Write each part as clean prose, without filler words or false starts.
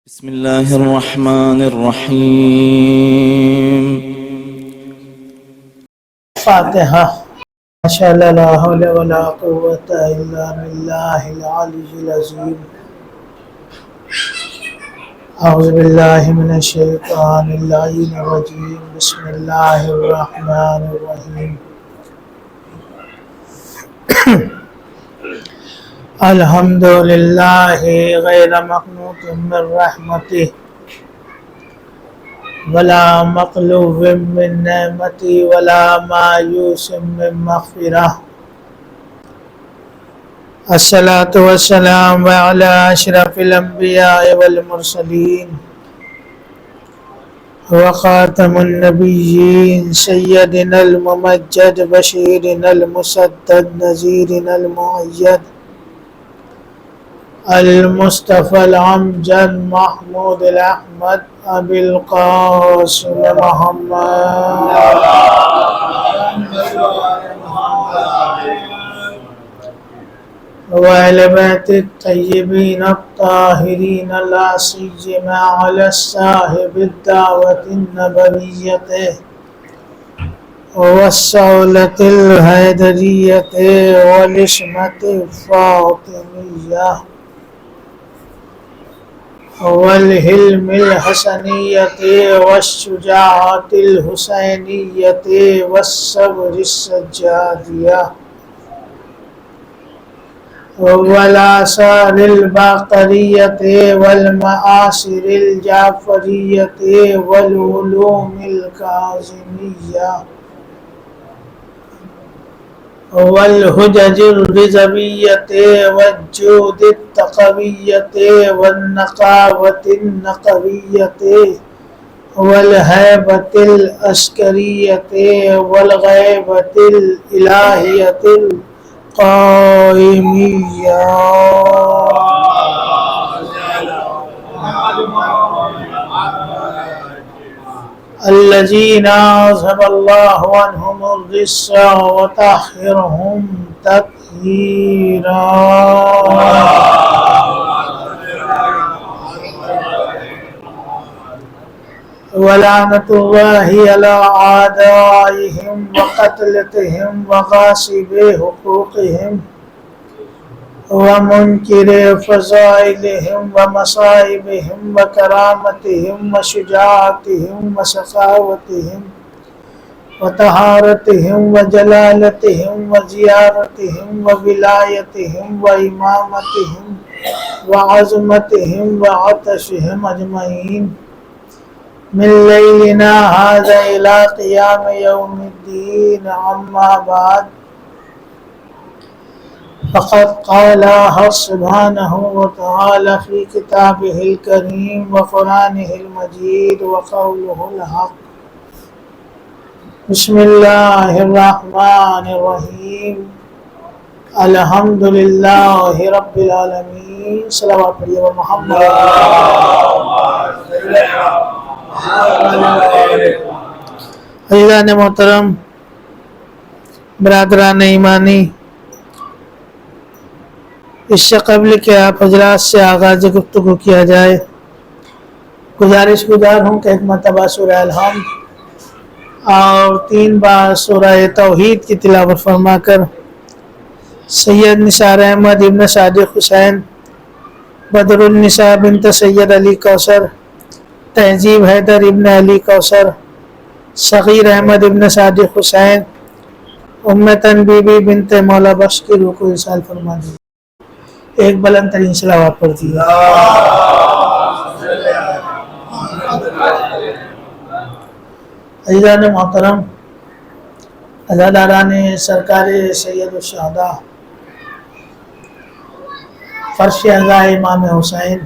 بسم الله الرحمن الرحيم. فاتحة. ما شاء الله لا حول ولا قوة إلا بالله العلي العظيم. أعوذ بالله من الشيطان اللعين الرجيم. بسم الله الرحمن الرحيم. الحمد لله غير مقنوط من رحمته ولا مقلوب من نعمتي ولا مایوس من مغفرة. الصلاة والسلام على أشرف الأنبياء والمرسلين وخاتم النبيين سيدنا الممجد بشيرنا المسدد نذيرنا المؤيد المصطفى الأمجد محمود الأحمد أبي القاسم محمد وأهل بيت الطيبين الطاهرين لا سيما على صاحب الدعوة النبوية والصولة الهيدرية والإسمة الفاطمية والحلم الحسنية والشجاعة الحسينية والصبر السجادية والآثار الباقرية والمآثر الجعفرية والعلوم الكاظمية والحجج الرضوية والجود التقوية والنقاوة النقوية والهيبة العسكرية والغيبة الإلهية القائمية. الذين أذهب الله عنهم الرجس وطهرهم تطهيرا. ولعنة الله على أعدائهم وقتلتهم وغاصبي حقوقهم ومنكر فضائلهم ومصائبهم وكرامتهم وشجاعتهم وسخاوتهم وطهارتهم وجلالتهم وزيارتهم وولايتهم وإمامتهم وعظمتهم وعطشهم أجمعين من ليلنا هذا إلى قيام يوم الدين. أما بعد فقد قال سبحانه وتعالى في كتابه الكريم وقرآنه المجيد وقوله الحق. بسم الله الرحمن الرحيم. الحمد لله رب العالمين. صلوات پڑھیے محمد. عزیزان محترم، برادران ایمانی، اس سے قبل کہ آپ حضرات سے آغاز گفتگو کیا جائے، گزارش گزار ہوں کہ ایک مرتبہ سورہ الحمد اور 3 بار سورہ توحید کی تلاوت فرما کر سید نثار احمد ابن صادق حسین، بدر النساء بنت سید علی کوثر، تہذیب حیدر ابن علی کوثر، صغیر احمد ابن صادق حسین، امتن بی بی بنت مولا بخش کی روح کو ارسال فرما دی. ایک بلند ترین صلوات پڑھتی ہے. عزیزان محترم، عزاداران سرکار سید الشہداء فرش اعضاء امام حسین،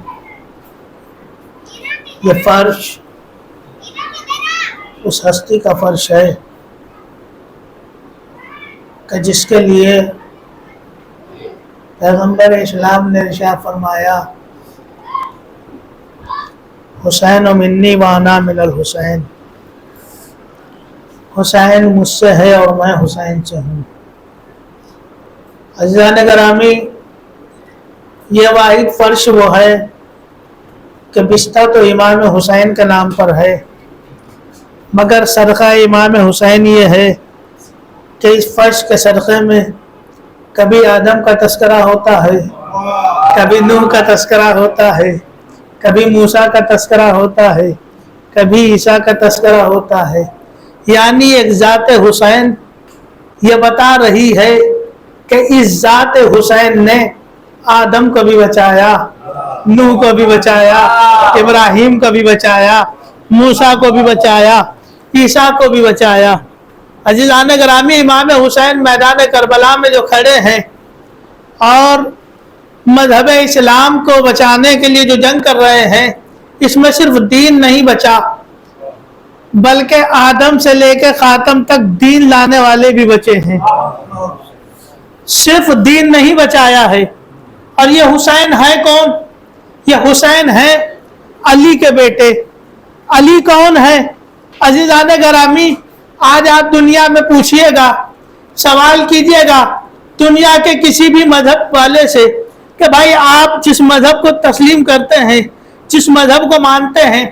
یہ فرش اس ہستی کا فرش ہے کہ جس کے لیے پیغمبر اسلام نے ارشاد فرمایا حسین منی وانا من الحسین، حسین مجھ سے ہے اور میں حسین سے ہوں. عزیزان گرامی، یہ واحد فرش وہ ہے کہ بستر تو امام حسین کے نام پر ہے، مگر صدقہ امام حسین یہ ہے کہ اس فرش کے صدقے میں کبھی آدم کا تذکرہ ہوتا ہے، کبھی نوح کا تذکرہ ہوتا ہے، کبھی موسیٰ کا تذکرہ ہوتا ہے، کبھی عیسیٰ کا تذکرہ ہوتا ہے۔ یعنی ایک ذات حسین یہ بتا رہی ہے کہ اس ذات حسین نے آدم کو بھی بچایا، نوح کو بھی بچایا، ابراہیم کو بھی بچایا، موسیٰ کو بھی بچایا، عیسیٰ کو بھی بچایا۔ عزیزان گرامی، امام حسین میدان کربلا میں جو کھڑے ہیں اور مذہب اسلام کو بچانے کے لیے جو جنگ کر رہے ہیں، اس میں صرف دین نہیں بچا بلکہ آدم سے لے کے خاتم تک دین لانے والے بھی بچے ہیں۔ صرف دین نہیں بچایا ہے۔ اور یہ حسین ہے کون؟ یہ حسین ہے علی کے بیٹے۔ علی کون ہے؟ عزیزان گرامی، آج آپ دنیا میں پوچھئے گا، سوال کیجئے گا دنیا کے کسی بھی مذہب والے سے کہ بھائی آپ جس مذہب کو تسلیم کرتے ہیں، جس مذہب کو مانتے ہیں،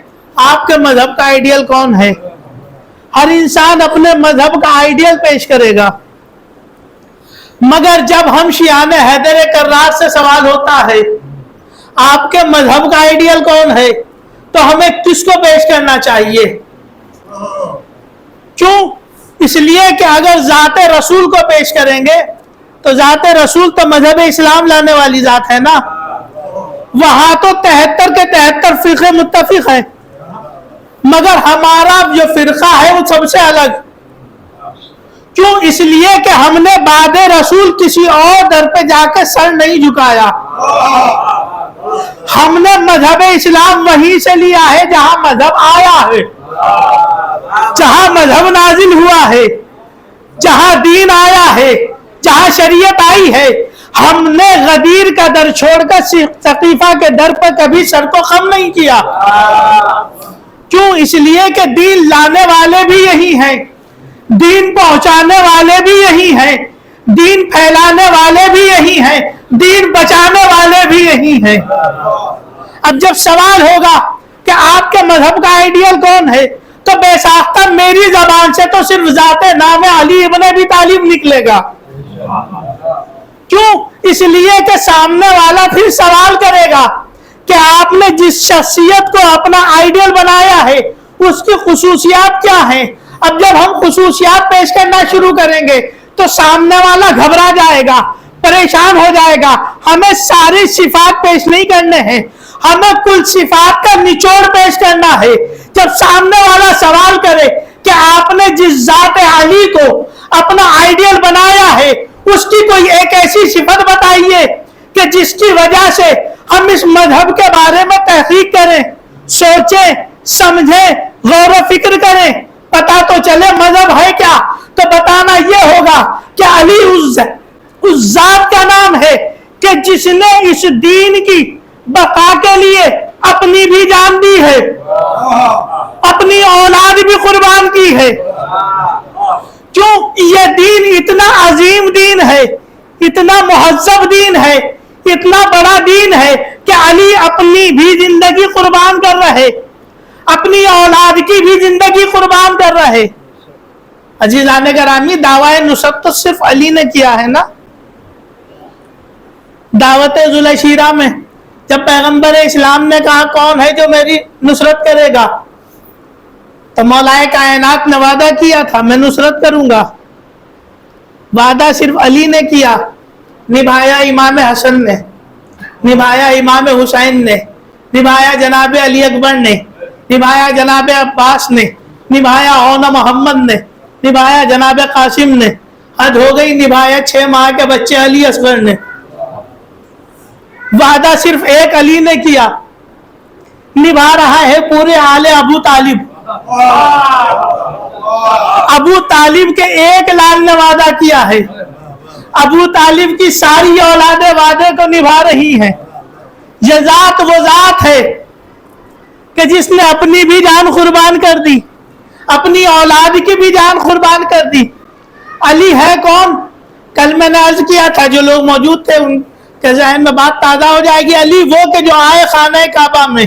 آپ کے مذہب کا آئیڈیل کون ہے؟ ہر انسان اپنے مذہب کا آئیڈیل پیش کرے گا، مگر جب ہم شیعان حیدر کرار سے سوال ہوتا ہے آپ کے مذہب کا آئیڈیل کون ہے، تو ہمیں کس کو پیش کرنا چاہیے؟ کیوں؟ اس لیے کہ اگر ذات رسول کو پیش کریں گے تو ذات رسول تو مذہب اسلام لانے والی ذات ہے نا، وہاں تو 73 کے 73 فرقے متفق ہیں، مگر ہمارا جو فرقہ ہے وہ سب سے الگ۔ کیوں؟ اس لیے کہ ہم نے بعد رسول کسی اور در پہ جا کے سر نہیں جھکایا، ہم نے مذہب اسلام وہیں سے لیا ہے جہاں مذہب آیا ہے، جہاں مذہب نازل ہوا ہے، جہاں دین آیا ہے، جہاں شریعت آئی ہے۔ ہم نے غدیر کا در چھوڑ کر ثقیفہ کے در پر کبھی سر کو خم نہیں کیا۔ کیوں؟ اس لیے کہ دین لانے والے بھی یہی ہیں، دین پہنچانے والے بھی یہی ہیں، دین پھیلانے والے بھی یہی ہیں، دین بچانے والے بھی یہی ہیں۔ اب جب سوال ہوگا کہ آپ کے مذہب کا آئیڈیل کون ہے، تو بے ساختہ میری زبان سے تو صرف ذات نام علی ابن ابی طالب نکلے گا۔ کیوں؟ اس لیے کہ سامنے والا پھر سوال کرے گا کہ آپ نے جس شخصیت کو اپنا آئیڈیل بنایا ہے اس کی خصوصیات کیا ہیں۔ اب جب ہم خصوصیات پیش کرنا شروع کریں گے تو سامنے والا گھبرا جائے گا، پریشان ہو جائے گا۔ ہمیں ساری صفات پیش نہیں کرنے ہیں، ہمیں کل صفات کا نچوڑ پیش کرنا ہے۔ جب سامنے والا سوال کرے کہ آپ نے جس ذات علی کو اپنا آئیڈیل بنایا ہے اس کی کوئی ایک ایسی صفت بتائیے کہ جس کی وجہ سے ہم اس مذہب کے بارے میں تحقیق کریں، سوچیں، سمجھیں، غور و فکر کریں، پتا تو چلے مذہب ہے کیا۔ تو بتانا یہ ہوگا کہ علی اس ذات کا نام ہے کہ جس نے اس دین کی بقا کے لیے اپنی بھی جان دی ہے، اپنی اولاد بھی قربان کی ہے۔ کیوں؟ یہ دین اتنا عظیم دین ہے، اتنا مہذب دین ہے، اتنا بڑا دین ہے کہ علی اپنی بھی زندگی قربان کر رہے، اپنی اولاد کی بھی زندگی قربان کر رہے۔ عزیزان گرامی، دعوی نصرت تو صرف علی نے کیا ہے نا۔ دعوت ذوالعشیرہ میں جب پیغمبر اسلام نے کہا کون ہے جو میری نصرت کرے گا، تو مولا کائنات نے وعدہ کیا تھا میں نصرت کروں گا۔ وعدہ صرف علی نے کیا، نبھایا امام حسن نے، نبھایا امام حسین نے، نبھایا جناب علی اکبر نے، نبھایا جناب عباس نے، نبھایا اون محمد نے، نبھایا جناب قاسم نے، حد ہو گئی نبھایا 6 ماہ کے بچے علی اصغر نے۔ وعدہ صرف ایک علی نے کیا، نبھا رہا ہے پورے آل ابو طالب۔ ابو طالب کے ایک لال نے وعدہ کیا ہے، ابو طالب کی ساری اولادیں وعدے کو نبھا رہی ہیں۔ یہ ذات وہ ذات ہے کہ جس نے اپنی بھی جان قربان کر دی، اپنی اولاد کی بھی جان قربان کر دی۔ علی ہے کون؟ کل میں نے عرض کیا تھا، جو لوگ موجود تھے ان کے ذہن میں بات تازہ ہو جائے گی۔ علی وہ کہ جو آئے خانہ کعبہ میں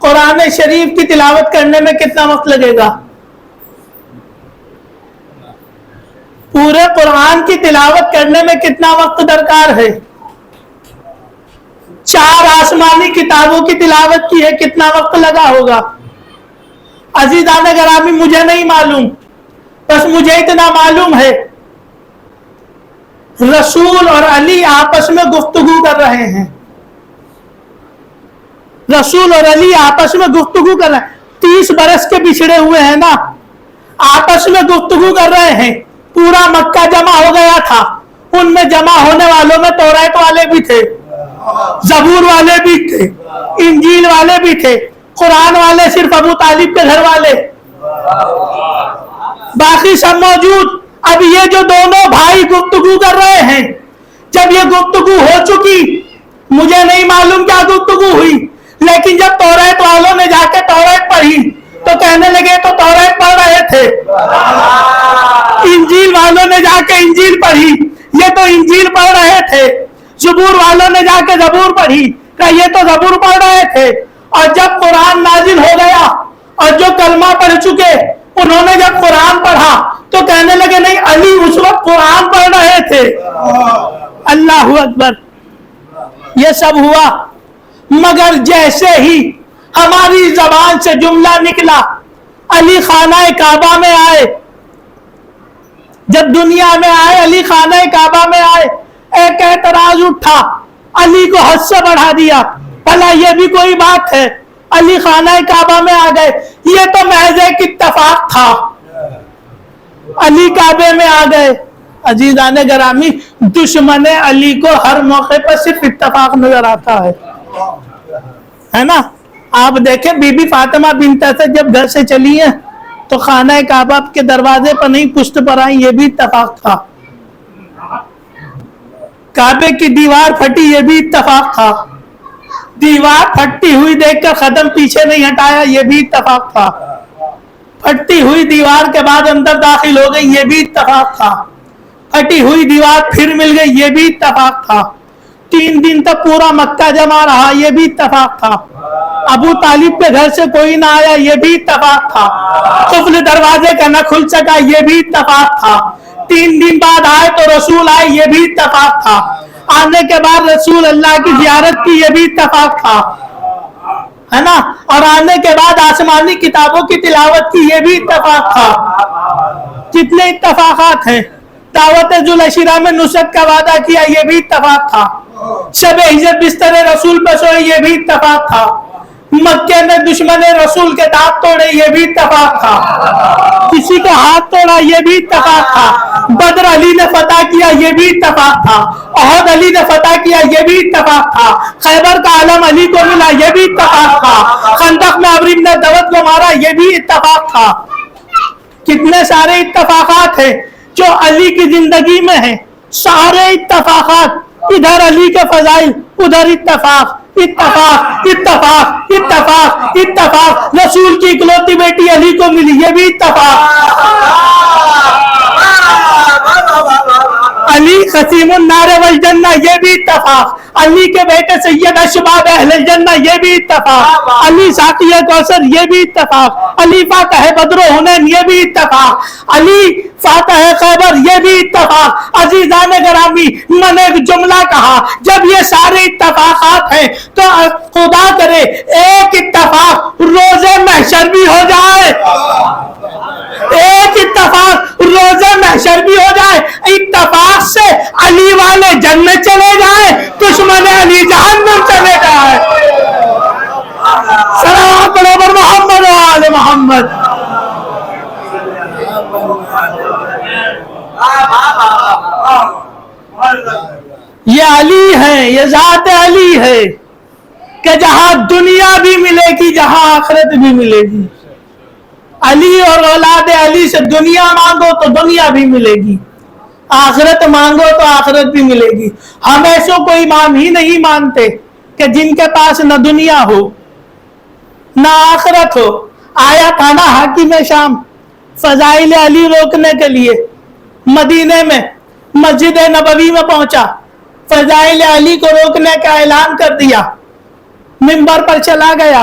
قرآن شریف کی تلاوت کرنے میں کتنا وقت لگے گا؟ پورے قرآن کی تلاوت کرنے میں کتنا وقت درکار ہے؟ 4 آسمانی کتابوں کی تلاوت کی ہے، کتنا وقت لگا ہوگا؟ عزیزان گرامی مجھے نہیں معلوم، بس مجھے اتنا معلوم ہے رسول اور علی آپس میں گفتگو کر رہے ہیں، رسول اور علی آپس میں گفتگو کر رہے ہیں، 30 برس کے بچھڑے ہوئے ہیں نا، آپس میں گفتگو کر رہے ہیں، پورا مکہ جمع ہو گیا تھا، ان میں جمع ہونے والوں میں توریت والے بھی تھے، زبور والے بھی تھے، انجیل والے بھی تھے، قرآن والے صرف ابو طالب کے گھر والے، باقی سب موجود۔ اب یہ جو دونوں بھائی گفتگو کر رہے ہیں، جب یہ گفتگو ہو چکی، مجھے نہیں معلوم کیا گفتگو ہوئی، لیکن جب توریت والوں نے جا کے توریت پڑھی تو کہنے لگے تو توریت پڑھ رہے تھے، انجیل والوں نے جا کے انجیل پڑھی، یہ تو انجیل پڑھ رہے تھے، زبور والوں نے جا کے زبور پڑھی، کہ یہ تو زبور پڑھ رہے تھے۔ اور جب قرآن نازل ہو گیا اور جو کلمہ پڑھ چکے انہوں نے جب قرآن پڑھا تو کہنے لگے نہیں علی اس وقت قرآن پڑھ رہے تھے۔ اللہ اکبر۔ یہ سب ہوا، مگر جیسے ہی ہماری زبان سے جملہ نکلا علی خانہ کعبہ میں آئے، جب دنیا میں آئے علی خانہ کعبہ میں آئے، ایک اعتراض اٹھا، علی کو حد سے بڑھا دیا، بھلا یہ بھی کوئی بات ہے؟ علی خانہ کعبہ میں آ گئے، یہ تو محض ایک اتفاق تھا، علی کعبے میں آ گئے۔ عزیزان گرامی دشمن علی کو ہر موقع پر صرف اتفاق نظر آتا ہے نا؟ آپ دیکھیں بی بی فاطمہ بنت اسد جب گھر سے چلی ہیں تو خانہ کعبہ کے دروازے پر نہیں پشت پر آئیں، یہ بھی اتفاق تھا۔ کعبے کی دیوار پھٹی، یہ بھی اتفاق تھا۔ دیوار پھٹتی ہوئی دیکھ کر قدم پیچھے نہیں ہٹایا، یہ بھی اتفاق تھا۔ پھٹتی ہوئی دیوار کے بعد اندر داخل ہو گئی، یہ بھی اتفاق تھا۔ پھٹی ہوئی دیوار پھر مل گئی، یہ بھی اتفاق تھا۔ 3 دن تک پورا مکہ جمع رہا، یہ بھی اتفاق تھا۔ ابو طالب کے گھر سے کوئی نہ آیا، یہ بھی اتفاق تھا۔ قفل دروازے کا نہ کھل سکا، یہ بھی اتفاق تھا۔ 3 دن بعد آئے تو رسول آئے، یہ بھی اتفاق تھا۔ آنے کے بعد رسول اللہ کی زیارت کی، یہ بھی اتفاق تھا، ہے نا؟ اور آنے کے بعد آسمانی کتابوں کی تلاوت کی، یہ بھی اتفاق تھا۔ کتنے اتفاقات ہیں؟ دعوت ذوالعشرہ میں نصرت کا وعدہ کیا، یہ بھی اتفاق تھا۔ شب ہجرت بستر رسول پر سوئے، یہ بھی اتفاق تھا۔ مکے میں دشمن رسول کے دانت توڑے، یہ بھی اتفاق تھا۔ کسی کا ہاتھ توڑا، یہ بھی اتفاق تھا۔ بدر علی نے فتح کیا، یہ بھی اتفاق تھا۔ احد علی نے فتح کیا، یہ بھی اتفاق تھا۔ خیبر کا عالم علی کو ملا، یہ بھی اتفاق تھا۔ خندق میں عمرو بن دوت کو مارا، یہ بھی اتفاق تھا۔ کتنے سارے اتفاقات ہیں جو علی کی زندگی میں ہیں، سارے اتفاقات، ادھر علی کے فضائل، ادھر اتفاق اتفاق اتفاق اتفاق اتفاق۔ رسول کی اکلوتی بیٹی علی کو ملی، یہ بھی اتفاق۔ علی قسیم النار والجنہ، یہ بھی اتفاق۔ علی کے بیٹے سید اشباب اہل الجنہ، یہ بھی اتفاق۔ علی ساقی کوثر، یہ بھی اتفاق۔ علی فاتح بدر و حنین، یہ بھی اتفاق۔ علی فاتح خیبر، یہ بھی اتفاق۔ عزیزان گرامی میں نے ایک جملہ کہا، جب یہ سارے اتفاقات ہیں تو خدا کرے ایک اتفاق روزے محشر بھی ہو جائے، ایک اتفاق روزے محشر بھی ہو جائے، اتفاق سے علی والے جنت چلے جائیں، دشمن علی جہنم چلے جائیں۔ سلام پڑھو پر محمد و آل محمد۔ یہ علی ہے، یہ ذات علی ہے کہ جہاں دنیا بھی ملے گی، جہاں آخرت بھی ملے گی۔ علی اور اولاد علی سے دنیا مانگو تو دنیا بھی ملے گی، آخرت مانگو تو آخرت بھی ملے گی۔ ہم ایسو کوئی امام ہی نہیں مانتے کہ جن کے پاس نہ دنیا ہو نہ آخرت ہو۔ آیا تھا نا حاکم شام فضائل علی روکنے کے لیے، مدینے میں مسجد نبوی میں پہنچا، فضائل علی کو روکنے کا اعلان کر دیا، منبر پر چلا گیا،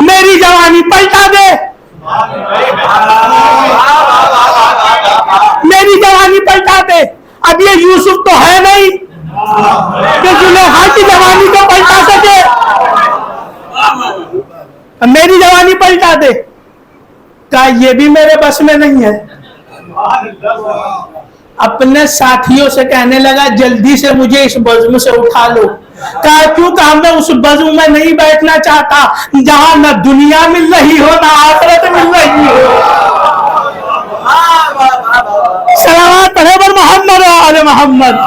میری جوانی پلٹا دے، میری جوانی پلٹا دے۔ اب یہ یوسف تو ہے نہیں کہ زلیخا کی جوانی کو پلٹا سکے، میری جوانی پلٹا دے۔ کہا یہ بھی میرے بس میں نہیں ہے۔ اپنے ساتھیوں سے کہنے لگا جلدی سے مجھے اس بزم سے اٹھا لو۔ کہا کیوں؟ کہا میں اس بزم میں نہیں بیٹھنا چاہتا جہاں نہ دنیا مل رہی ہو نہ آخرت مل رہی ہو۔ صلوات پڑھے بر محمد و آل محمد۔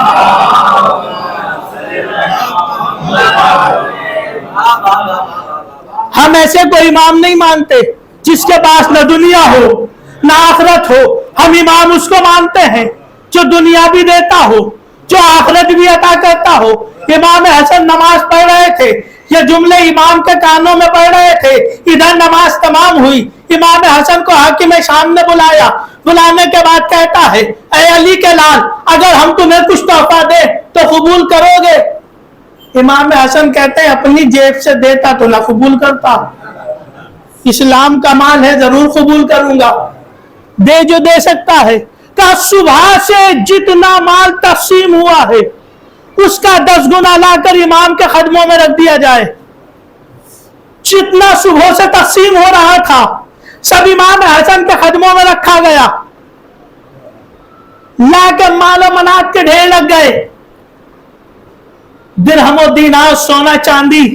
ہم ایسے کوئی امام نہیں مانتے جس کے پاس نہ دنیا ہو نہ آخرت ہو۔ ہم امام اس کو مانتے ہیں جو دنیا بھی دیتا ہو، جو آخرت بھی عطا کرتا ہو۔ امام حسن نماز پڑھ رہے تھے، یہ جملے امام کے کانوں میں پڑھ رہے تھے، ادھر نماز تمام ہوئی، امام حسن کو حاکم شام نے بلایا، بلانے کے بعد کہتا ہے اے علی کے لال اگر ہم تمہیں کچھ تحفہ دیں تو قبول کرو گے؟ امام حسن کہتے ہیں اپنی جیب سے دیتا تو نہ قبول کرتا، اسلام کا مال ہے ضرور قبول کروں گا، دے جو دے سکتا ہے۔ کہ صبح سے جتنا مال تقسیم ہوا ہے اس کا 10 گنا لا کر امام کے قدموں میں رکھ دیا جائے۔ جتنا صبح سے تقسیم ہو رہا تھا سب امام حسن کے قدموں میں رکھا گیا، لا کے مال و منات کے ڈھیر لگ گئے، درہم و دینار سونا چاندی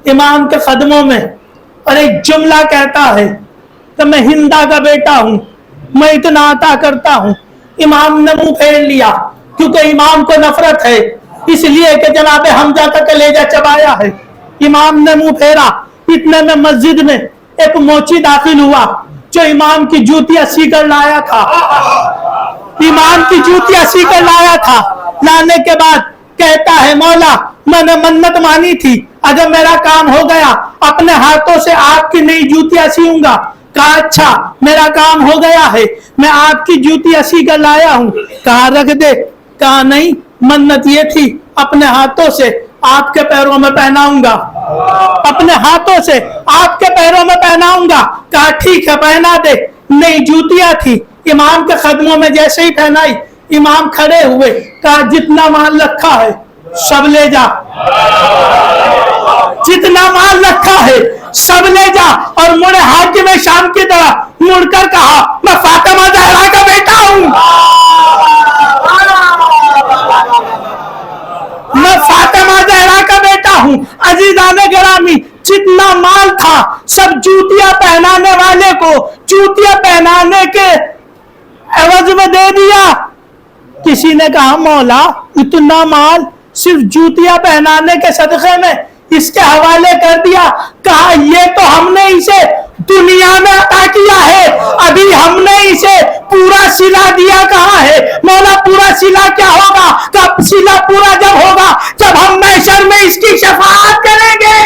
امام کے قدموں میں۔ اور ایک جملہ کہتا ہے کہ میں ہندا کا بیٹا ہوں، میں اتنا عطا کرتا ہوں۔ امام نے منہ پھیر لیا کیونکہ امام کو نفرت ہے، اس لیے کہ جناب حمزہ کا کلیجہ چبایا ہے۔ امام نے منہ پھیرا، اتنے میں مسجد میں ایک موچی داخل ہوا جو امام کی جوتیاں سی کر لایا تھا، امام کی جوتیاں سی کر لایا تھا۔ لانے کے بعد کہتا ہے مولا میں نے منت مانی تھی اگر میرا کام ہو گیا اپنے ہاتھوں سے آپ کی نئی جوتیاں سیوں گا۔ کہا اچھا میرا کام ہو گیا ہے میں آپ کی جوتیاں سی کر لایا ہوں۔ کہا رکھ دے۔ کہا نہیں منت یہ تھی اپنے ہاتھوں سے آپ کے پیروں میں پہناؤں گا، اپنے ہاتھوں سے آپ کے پیروں میں پہناؤں گا۔ کہا ٹھیک ہے پہنا دے۔ نئی جوتیاں تھی، امام کے قدموں میں جیسے ہی پہنائی امام کھڑے ہوئے، کہا جتنا مال رکھا ہے سب لے جا، جتنا مال رکھا ہے سب لے جا۔ اور مڑے حاکم شام کی طرح مڑ کر کہا میں فاطمہ زہرا کا بیٹا ہوں، میں فاطمہ زہرا کا بیٹا ہوں۔ عزیزان گرامی جتنا مال تھا سب جوتیاں پہنانے والے کو جوتیاں پہنانے کے عوض میں دے دیا۔ کسی نے کہا مولا اتنا مال صرف جوتیاں پہنانے کے صدقے میں اس کے حوالے کر دیا۔ کہا یہ تو ہم نے اسے دنیا میں عطا کیا ہے، ابھی ہم نے اسے پورا صلہ دیا کہاں ہے؟ مولا پورا صلہ کیا ہوگا؟ کب صلہ پورا جب ہوگا جب ہم محشر میں اس کی شفاعت کریں گے۔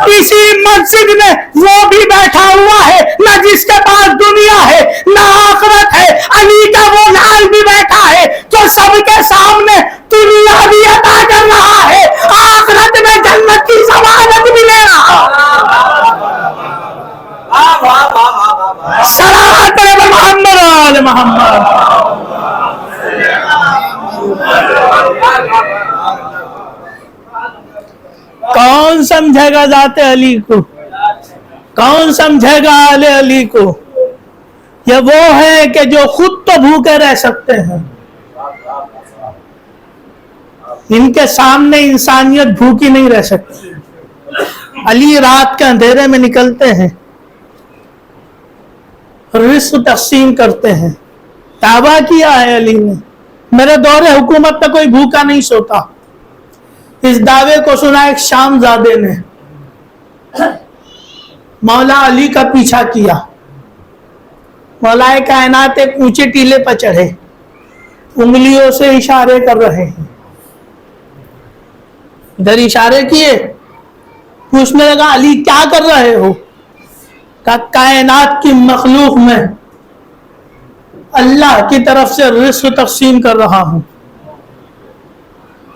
اسی مسجد میں وہ بھی بیٹھا ہوا ہے نہ جس کے پاس دنیا ہے نہ آخرت ہے، علی کا وہ لال بھی بیٹھا ہے جو سب کے سامنے دنیا بھی عطا کر رہا ہے، آخرت میں جنت کی ضمانت بھی لے رہا۔ صلوات پڑھے محمد آل محمد۔ کون سمجھے گا ذات علی کو؟ کون سمجھے گا آل علی کو؟ یہ وہ ہے کہ جو خود تو بھوکے رہ سکتے ہیں، ان کے سامنے انسانیت بھوکی نہیں رہ سکتی۔ علی رات کے اندھیرے میں نکلتے ہیں، رزق تقسیم کرتے ہیں۔ دعویٰ کیا ہے علی نے میرے دور حکومت میں کوئی بھوکا نہیں سوتا۔ اس دعوے کو سنا ایک شام زادے نے، مولا علی کا پیچھا کیا، مولا کائنات ایک اونچے ٹیلے پر چڑھے، انگلیوں سے اشارے کر رہے ہیں، ادھر اشارے کیے، پوچھنے لگا علی کیا کر رہے ہو؟ کہ کائنات کی مخلوق میں اللہ کی طرف سے رزق تقسیم کر رہا ہوں۔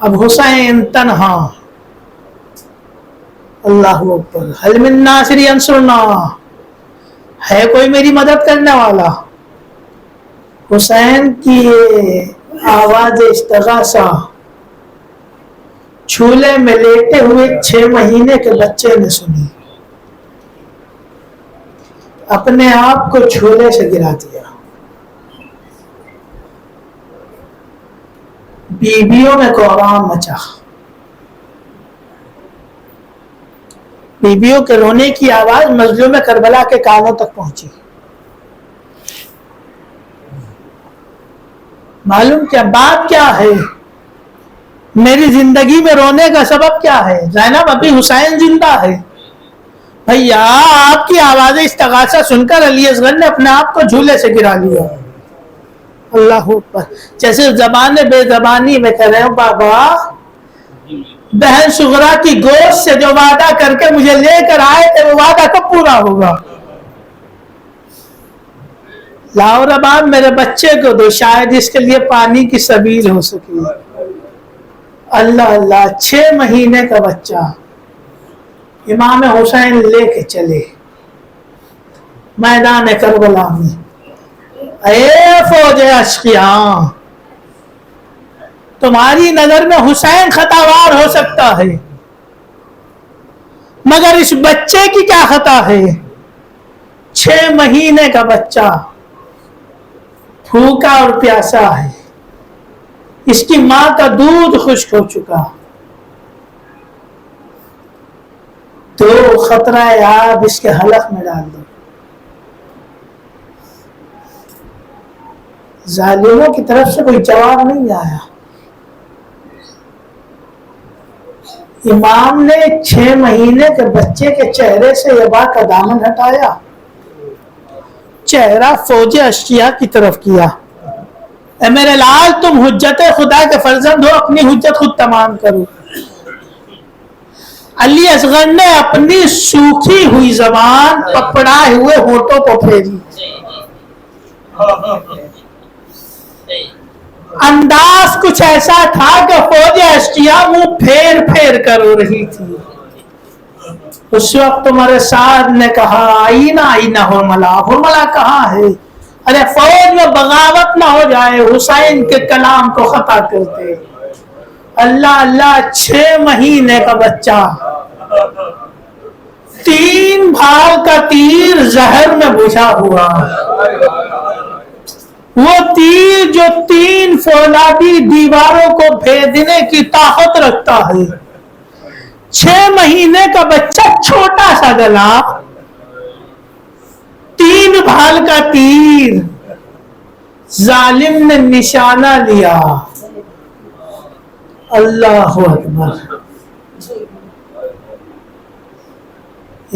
اب حسین تنہا، اللہ اکبر، حل من ناصر ینصرنا، ہے کوئی میری مدد کرنے والا؟ حسین کی آواز استغاثہ چولہے میں لیٹے ہوئے 6 مہینے کے بچے نے سنی، اپنے آپ کو چولہے سے گرا دیا۔ بیویوں میں کوہرام مچا، بیویوں کے رونے کی آواز مظلوم کربلا کے کانوں تک پہنچی۔ معلوم کیا بات کیا ہے؟ میری زندگی میں رونے کا سبب کیا ہے؟ زینب ابھی حسین زندہ ہے۔ بھیا آپ کی آواز استغاثہ سن کر علی اصغر نے اپنے آپ کو جھولے سے گرا لیا۔ اللہ اکبر، جیسے زبان بے زبانی میں کہہ رہے ہوں بابا بہن صغرا کی گوشت سے جو وعدہ کر کے مجھے لے کر آئے تھے وہ وعدہ کب پورا ہوگا؟ لاؤ رباب میرے بچے کو دو، شاید اس کے لیے پانی کی سبیل ہو سکے۔ اللہ اللہ، 6 مہینے کا بچہ امام حسین لے کے چلے میدان کربلا میں۔ اے فوج اشقیاء، تمہاری نظر میں حسین خطاوار ہو سکتا ہے، مگر اس بچے کی کیا خطا ہے؟ 6 مہینے کا بچہ بھوکا اور پیاسا ہے، اس کی ماں کا دودھ خشک ہو چکا، تو خطرہ آب اس کے حلق میں ڈال دو۔ ظالموں کی طرف سے کوئی جواب نہیں آیا۔ امام نے 6 مہینے کے بچے کے چہرے سے ابا کا دامن ہٹایا، چہرہ فوج اشقیاء کی طرف کیا۔ اے میرے لال، تم حجت خدا کے فرزند ہو، اپنی حجت خود تمام کرو۔ علی اصغر نے اپنی سوکھی ہوئی زبان پپڑائے ہوئے ہونٹوں کو پھیری، انداز کچھ ایسا تھا کہ فوج اشقیاء منہ پھیر پھیر کر رو رہی تھی۔ اس وقت تمہارے ساتھ نے کہا آئینہ آئینہ حرملہ، حرملہ کہاں ہے؟ ارے فوج میں بغاوت نہ ہو جائے، حسین کے کلام کو خطا کرتے۔ اللہ اللہ، 6 مہینے کا بچہ 3 بھال کا تیر زہر میں بجھا ہوا، وہ تیر جو 3 فولادی دیواروں کو بھیدنے کی طاقت رکھتا ہے۔ 6 مہینے کا بچہ، چھوٹا سا گلا، 3 بھال کا تیر، ظالم نے نشانہ لیا۔ اللہ اکبر۔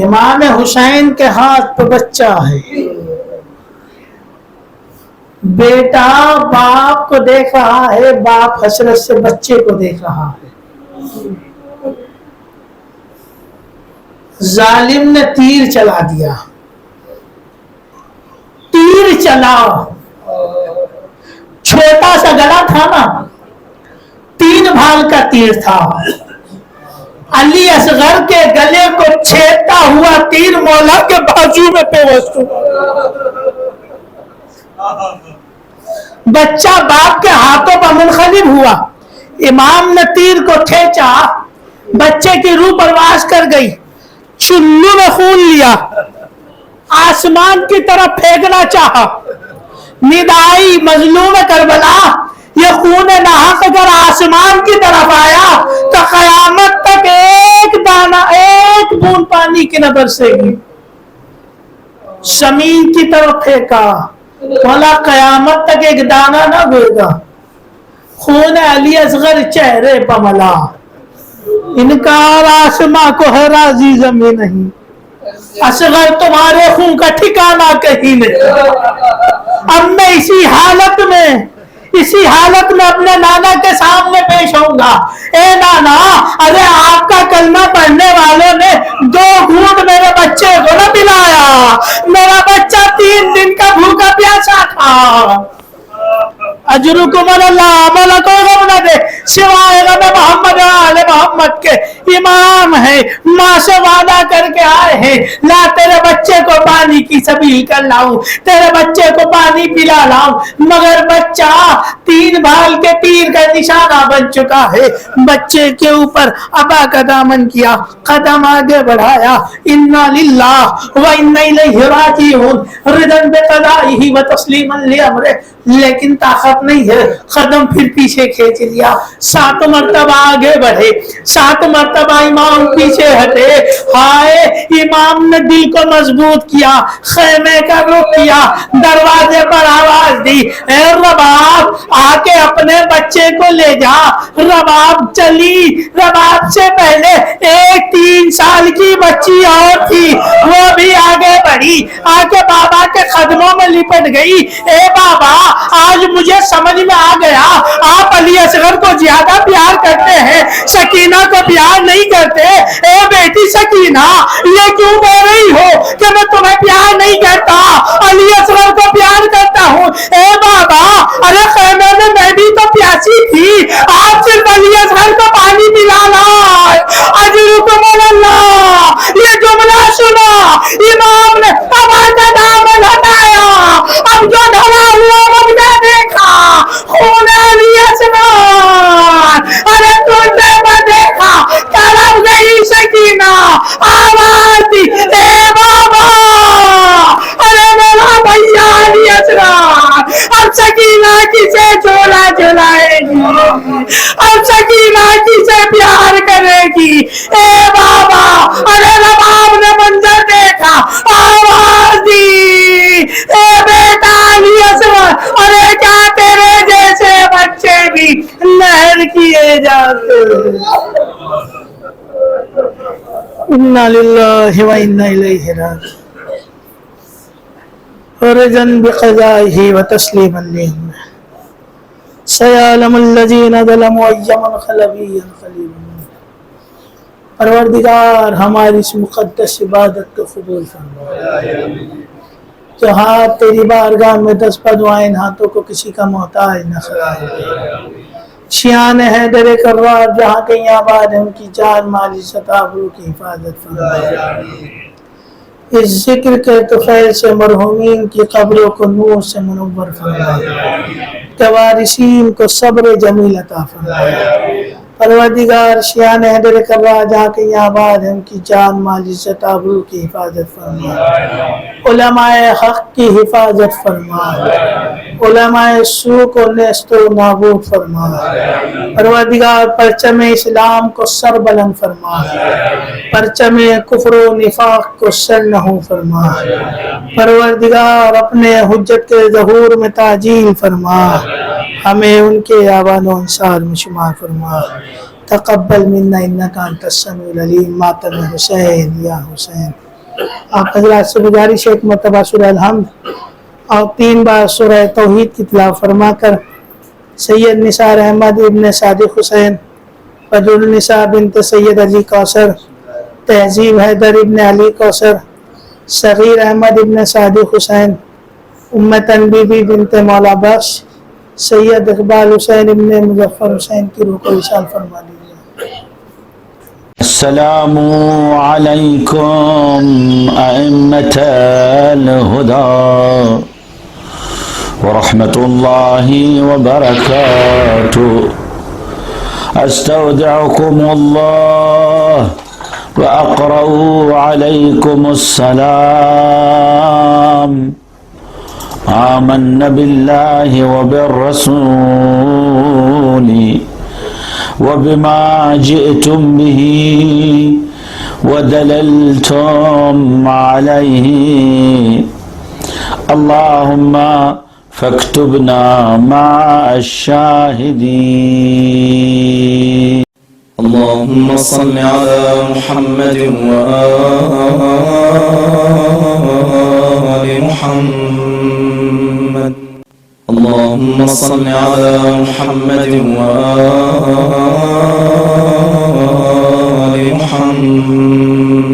امام حسین کے ہاتھ پہ بچہ ہے، بیٹا باپ کو دیکھ رہا ہے، باپ حسرت سے بچے کو دیکھ رہا ہے۔ ظالم نے تیر چلا دیا، تیر چلا، چھوٹا سا گلا تھا نا، 3 بھال کا تیر تھا، علی اصغر کے گلے کو چھیدتا ہوا تیر مولا کے بازو میں پیوست ہوا۔ بچہ باپ کے ہاتھوں پر منقلب ہوا، امام نے تیر کو کھینچا، بچے کی روح پرواز کر گئی، چلو میں خون لیا، آسمان کی طرف پھینکنا چاہا، ندائی مظلوم کربلا، یہ خون ناحق اگر آسمان کی طرف آیا تو قیامت تک ایک دانہ، ایک بوند پانی کی نہ برسے گی۔ زمین کی طرف پھینکا، مولا قیامت تک ایک دانہ نہ ہوئے گا۔ خون علی اصغر چہرے پہ ملا، انکار آسماں کو ہے راضی زمین نہیں، اصغر تمہارے خون کا ٹھکانہ کہیں نہیں۔ اب میں اسی حالت میں اپنے نانا کے سامنے پیش ہوں گا۔ اے نانا، ارے آپ کا کلمہ پڑھنے والوں نے 2 گھونٹ میرے بچے کو نہ پلایا، میرا بچہ 3 دن کا بھوکا پیاسا تھا۔ اجرکم اللہ، عمل کوئی غم نہ دے، سوائے غم محمد آل محمد کے امام ہے، ماں سے وعدہ کر کے آئے ہیں لا تیرے بچے کو پانی کی سبیل کر لاؤں، تیرے بچے کو پانی پلا لاؤں، مگر بچہ 3 بھال کے تیر کا نشانہ بن چکا ہے۔ بچے کے اوپر ابا کا دامن کیا، قدم آگے بڑھایا، انا للہ و انا الیہ راجعون، رضا بقضائہ و تسلیما لامرہ، لیکن طاقت نہیں ہے، قدم پھر پیچھے کھینچ لیا، 7 مرتبہ آگے بڑھے، 7 مرتبہ امام پیچھے ہٹے، ہائے امام نے دل کو مضبوط کیا، خیمے کا رخ کیا، دروازے پر آواز دی، اے رباب آ کے اپنے بچے کو لے جا۔ رباب چلی، رباب سے پہلے ایک 3 سال کی بچی اور تھی، وہ بھی آگے بڑھی، آ کے بابا کے قدموں میں لپٹ گئی، اے بابا آج مجھے سمجھ میں آ گیا آپ علی اصغر کو زیادہ پیار کرتے ہیں، سکینہ کو پیار نہیں کرتے۔ اے بیٹی سکینہ یہ کیوں بول رہی ہو کہ میں تمہیں پیار نہیں کرتا، علی اصغر کو پیار کرتا ہوں۔ اے بابا ارے خیمے میں بھی تو پیاسی تھی، آپ صرف علی اصغر کو پانی پلانا، اجرکم اللہ۔ یہ جملہ سنا، امام نے ابا کا دامن ہٹایا، اب جو ڈھلا ہوا مبدا دیکھا، خون علی اصغر، ارے تو نے دیکھا، طرف گئی سکینہ، آواز دی اے بابا، ارے میرا بھیا علی اصغر، اب سکینہ کسے جھولا جھلائے گی، اب سکینہ کسے پیار کرے گی؟ اے بابا ارے رباب نے منظر دیکھا، آواز دی اے بیٹا علی اصغر، ارے کیا تیرے جیسے بچے بھی نہر کیے جاتے؟ انا للہ و انا الیہ راجعون، رضا بقضائہ و تسلیما لامرہ، سیعلم الذین ظلموا ای منقلب ینقلبون۔ پروردگار ہماری اس مقدس عبادت کو قبول فرما، جو ہاتھ تیری بارگاہ میں دست بدوائے ان ہاتھوں کو کسی کا محتاج نہ قرار دے۔ شیان حیدر کرار جہاں کہیں آباد ہے ان کی جان مال عزت آبرو کی حفاظت فرما، اس ذکر کے طفیل سے مرحومین کی قبروں کو نور سے منور فرما، توارثین کو صبر جمیل عطا فرما۔ پروردگار شیان حیدر کرار جہاں کہیں آباد ہے ان کی جان مال عزت آبرو کی حفاظت فرما، علماء حق کی حفاظت فرما، علماء سو کو نیست و نابود فرما۔ پروردگار پرچم اسلام کو سر بلند فرما، پرچم کفر و نفاق کو سر نہو فرما۔ پروردگار اپنے حجت کے ظہور میں تعجیل فرما، ہمیں ان کے آباد و انصار میں شمار فرما۔ تقبل منا انکا انت السمیع العلیم، ماتم حسین یا حسین۔ آپ حضرات سے گزارش ہے ایک مرتبہ سورہ الحمد اور 3 بار سورہ توحید کی تلاوت فرما کر سید نثار احمد ابن صادق حسین، بدر النساء بنت سید علی کوثر، تہذیب حیدر ابن علی کوثر، صغیر احمد ابن صادق حسین، ام تنبی بنت مولا بخش، سید اقبال حسین ابن مظفر حسین کی روح کو وصال فرما دیجیے۔ السلام علیکم ائمة الہدی ورحمۃ اللہ وبرکاتہ، استودعکم اللہ واقرأ علیکم السلام، آمنا باللہ وبالرسول وبما جئتم به ودللتم عليه، اللهم فاكتبنا مع الشاهدين۔ اللهم صل على محمد وآل محمد، اللهم صل على محمد وآل محمد